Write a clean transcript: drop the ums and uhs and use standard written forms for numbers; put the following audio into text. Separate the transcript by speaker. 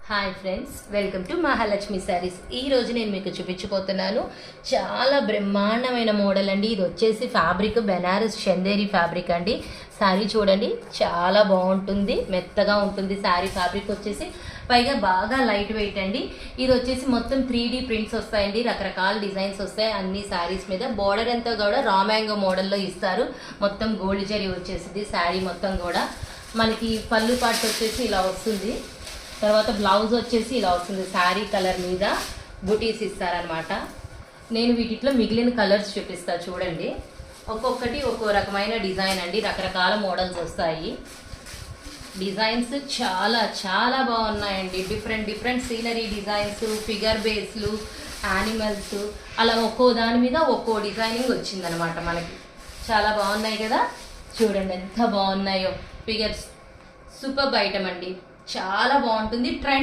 Speaker 1: Hi friends, welcome to Mahalakshmi saris. ఈరోజు నేను మీకు చూపించబోతున్నాను చాలా బ్రహ్మాండమైన మోడల్ అండి. ఇది వచ్చేసి ఫ్యాబ్రిక్ బెనారస్ చందేరి ఫ్యాబ్రిక్ అండి. శారీ చూడండి, చాలా బాగుంటుంది, మెత్తగా ఉంటుంది. శారీ ఫ్యాబ్రిక్ వచ్చేసి పైగా బాగా లైట్ వెయిట్ అండి. ఇది వచ్చేసి మొత్తం 3D ప్రింట్స్ వస్తాయండి, రకరకాల డిజైన్స్ వస్తాయి అన్ని శారీస్ మీద. బోర్డర్ అంతా కూడా రా మ్యాంగో మోడల్లో ఇస్తారు. మొత్తం గోల్డ్ జరీ వచ్చేసింది శారీ మొత్తం కూడా. మనకి పళ్ళు పార్ట్ వచ్చేసి ఇలా వస్తుంది. తర్వాత బ్లౌజ్ వచ్చేసి ఇలా వస్తుంది. శారీ కలర్ మీద బుటీస్ ఇస్తారనమాట. నేను వీటిలో మిగిలిన కలర్స్ చూపిస్తా చూడండి. ఒక్కొక్కటి ఒక్కో రకమైన డిజైన్ అండి, రకరకాల మోడల్స్ వస్తాయి. డిజైన్స్ చాలా చాలా బాగున్నాయండి. డిఫరెంట్ సీనరీ డిజైన్స్, ఫిగర్ బేస్లు, యానిమల్స్, అలా ఒక్కో దాని మీద ఒక్కో డిజైనింగ్ వచ్చిందనమాట మనకి. చాలా బాగున్నాయి కదా, చూడండి ఎంత బాగున్నాయో. ఫిగర్స్ సూపర్ ఐటమ్ అండి, చాలా బాగుంటుంది. ట్రెండ్